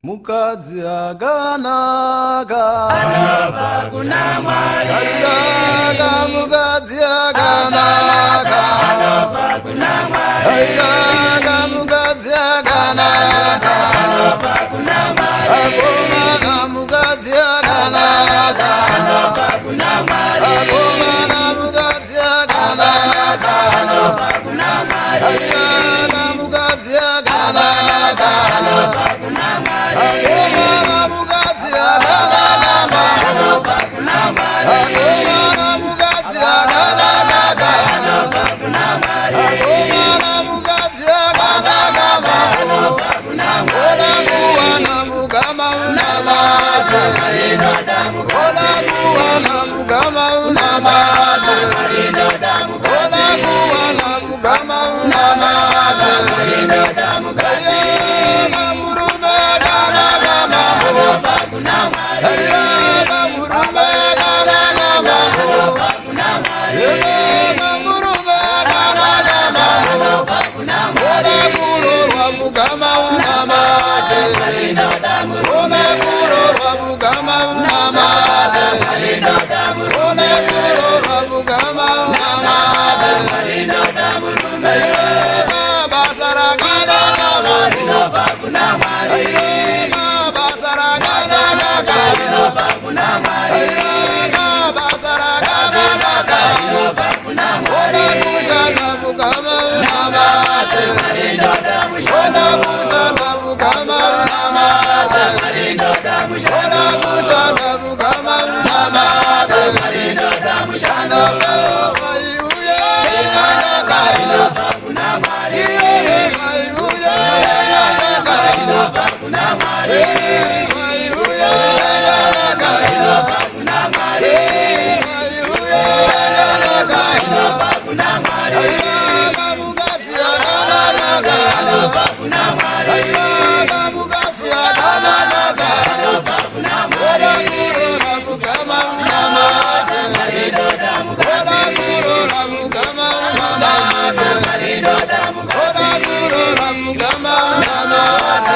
Mukadzi akanaka anobva kuna Mwari. akanaka, mukadzi akanaka Anobva kuna Mwari. akanaka, mukadzi akanaka Anobva kuna Mwari. akomana, mukadzi akanaka Anobva kuna Mwari. akomana, mukadzi akanaka Anobva kuna Mwari. akanaka, mukadzi akanaka Anobva kuna Mwari. akomana, mukadzi akanaka Anobva kuna Mwari. akomana, mukadzi akanaka Anobva kuna Mwari. akomana, mukadzi akanaka Anobva kuna Mwari. oda kuwana mugama unamate Inoda oda kuwana mugama unamate Inoda oda kuwana mugama unamate Inoda ayega murume kanagama Anobva kuna Mwari. ayega murume kanagama Anobva kuna Mwari. ayega murume kanagama Anobva kuna Mwari. oda kulorwa mugama unamate Inoda oda kulorwa mugama unamate Inoda oda kulorwa mugama unamate Inoda ayega basara kanagama Anobva kuna Mwari. ayega basara kanagama Anobva kuna Mwari. ayega basara kanagama Anobva kuna Mwari. oda kushana mugama unamate Inoda oda kushana mugama unamate Inoda oda kushana mugama unamate Inoda shana mai uye kanaka Anobva kuna Mwari. iye mai uye kanaka Anobva kuna Mwari. mai uye kanaka Anobva kuna Mwari. mai uye kanaka Anobva kuna Mwari. ayaka mukadzi akanaka Anobva kuna Mwari. ayaka mukadzi akanaka Anobva kuna oda Mwari. kulora mugama unamate Inoda oda kulora mugama unamate Inoda oda kulora mugama unamate